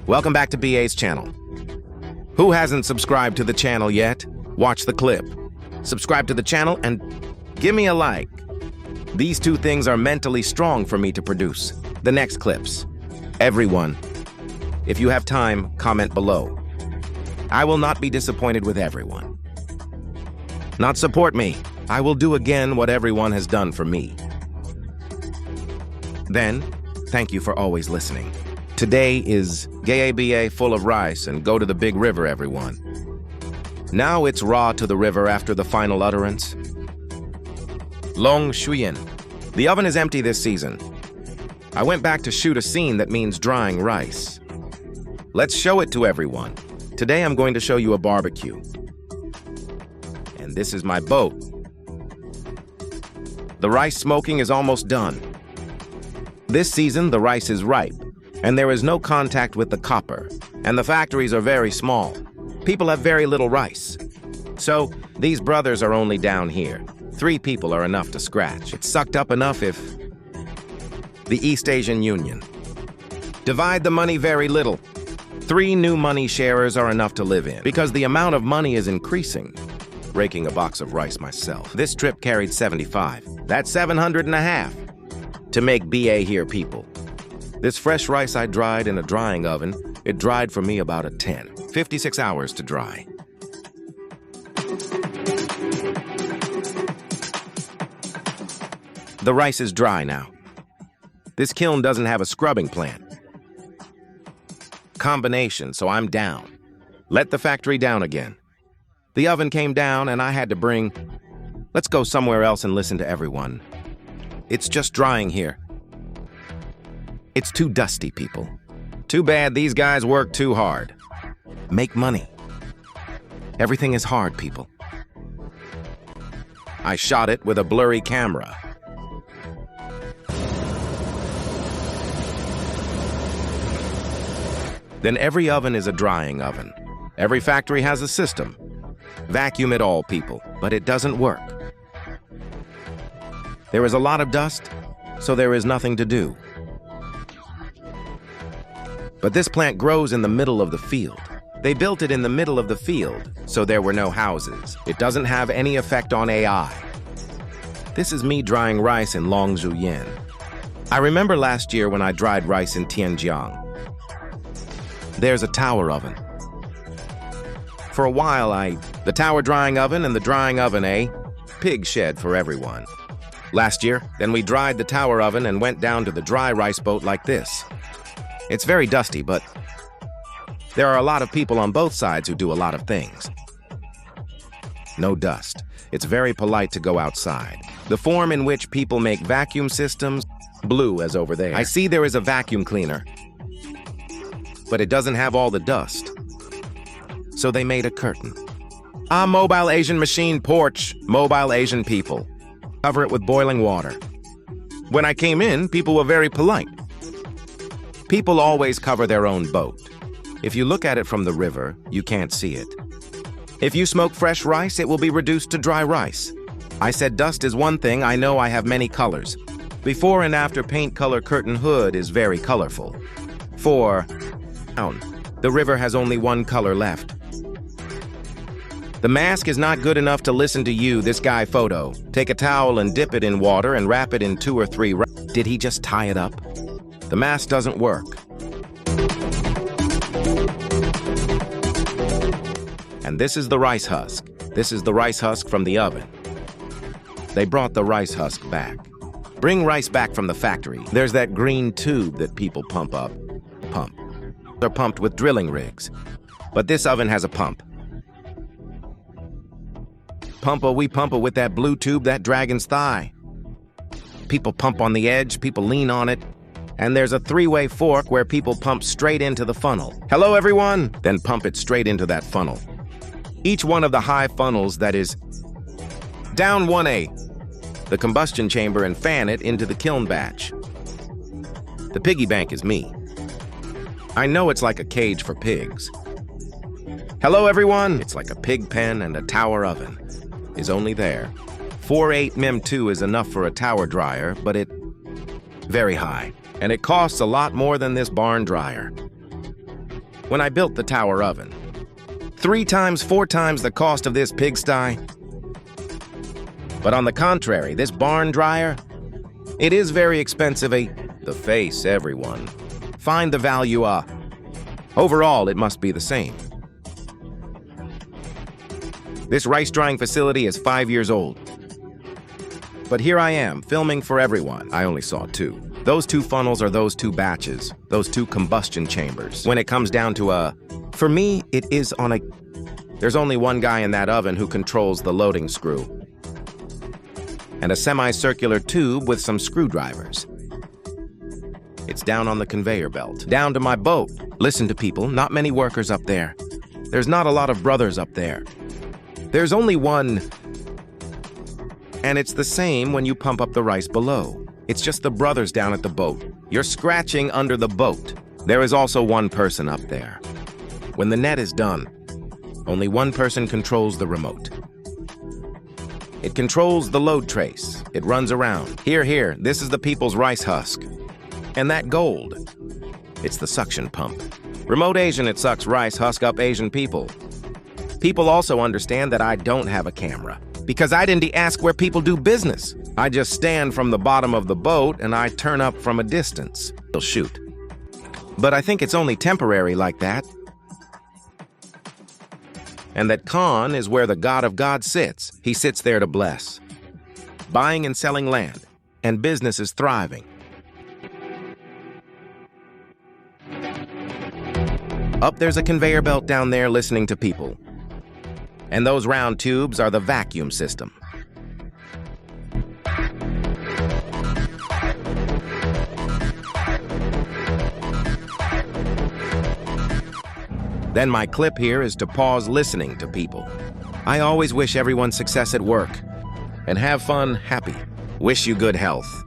Welcome back to BA's channel. Who hasn't subscribed to the channel yet? Watch the clip. Subscribe to the channel and give me a like. These two things are mentally strong for me to produce. The next clips. Everyone, if you have time, comment below. I will not be disappointed with everyone. Not support me. I will do again what everyone has done for me. Then, thank you for always listening. Today is GABA full of rice and go to the big river, everyone. Now it's raw to the river after the final utterance. Long Shuyin. The oven is empty this season. I went back to shoot a scene that means drying rice. Let's show it to everyone. Today I'm going to show you a barbecue. And this is my boat. The rice smoking is almost done. This season the rice is ripe, and there is no contact with the copper, and the factories are very small. People have very little rice. So these brothers are only down here. 3 people are enough to scratch. It's sucked up enough if the East Asian Union. Divide the money very little. 3 new money sharers are enough to live in, because the amount of money is increasing. Raking a box of rice myself. This trip carried 75. That's 700.5 to make BA here, people. This fresh rice I dried in a drying oven. It dried for me about a 10. 56 hours to dry. The rice is dry now. This kiln doesn't have a scrubbing plant. Combination, so I'm down. Let the factory down again. The oven came down and I had to bring... Let's go somewhere else and listen to everyone. It's just drying here. It's too dusty, people. Too bad these guys work too hard. Make money. Everything is hard, people. I shot it with a blurry camera. Then every oven is a drying oven. Every factory has a system. Vacuum it all, people, but it doesn't work. There is a lot of dust, so there is nothing to do. But this plant grows in the middle of the field. They built it in the middle of the field, so there were no houses. It doesn't have any effect on AI. This is me drying rice in Longzhuyin. I remember last year when I dried rice in Tianjiang. There's a tower oven. For a while, the tower drying oven and the drying oven, pig shed for everyone. Last year, then we dried the tower oven and went down to the dry rice boat like this. It's very dusty, but there are a lot of people on both sides who do a lot of things. No dust. It's very polite to go outside. The form in which people make vacuum systems, blue as over there. I see there is a vacuum cleaner, but it doesn't have all the dust. So they made a curtain. Mobile Asian machine porch, mobile Asian people. Cover it with boiling water. When I came in, people were very polite. People always cover their own boat. If you look at it from the river, you can't see it. If you smoke fresh rice, it will be reduced to dry rice. I said dust is one thing. I know I have many colors. Before and after paint color curtain hood is very colorful. The river has only one color left. The mask is not good enough to listen to you, this guy photo. Take a towel and dip it in water and wrap it in 2 or 3. Did he just tie it up? The mask doesn't work. And this is the rice husk. This is the rice husk from the oven. They brought the rice husk back. Bring rice back from the factory. There's that green tube that people pump up. They're pumped with drilling rigs. But this oven has a pump. We pump with that blue tube, that dragon's thigh. People pump on the edge, people lean on it. And there's a 3-way fork where people pump straight into the funnel. Hello, everyone! Then pump it straight into that funnel. Each one of the high funnels that is down 1A, the combustion chamber, and fan it into the kiln batch. The piggy bank is me. I know it's like a cage for pigs. Hello, everyone! It's like a pig pen, and a tower oven is only there. 4.8 Mem2 is enough for a tower dryer, but it very high. And it costs a lot more than this barn dryer. when I built the tower oven. 3 times, 4 times the cost of this pigsty. But on the contrary, this barn dryer, it is very expensive. The face, everyone. Find the value. Overall, it must be the same. This rice drying facility is 5 years old. But here I am, filming for everyone. I only saw 2. Those 2 funnels are those 2 batches, those 2 combustion chambers. When it comes down to for me, it is on a... There's only one guy in that oven who controls the loading screw. And a semicircular tube with some screwdrivers. It's down on the conveyor belt, down to my boat. Listen to people, not many workers up there. There's not a lot of brothers up there. There's only one, and it's the same when you pump up the rice below. It's just the brothers down at the boat. You're scratching under the boat. There is also one person up there. When the net is done, only one person controls the remote. It controls the load trace. It runs around. Here, this is the people's rice husk. And that gold, it's the suction pump. Remote Asian, it sucks rice husk up Asian people. People also understand that I don't have a camera, because I didn't ask where people do business. I just stand from the bottom of the boat and I turn up from a distance. They'll shoot. But I think it's only temporary like that. And that Khan is where the God of God sits. He sits there to bless. Buying and selling land, and business is thriving. Up there's a conveyor belt down there listening to people. And those round tubes are the vacuum system. Then my clip here is to pause listening to people. I always wish everyone success at work. And have fun, happy. Wish you good health.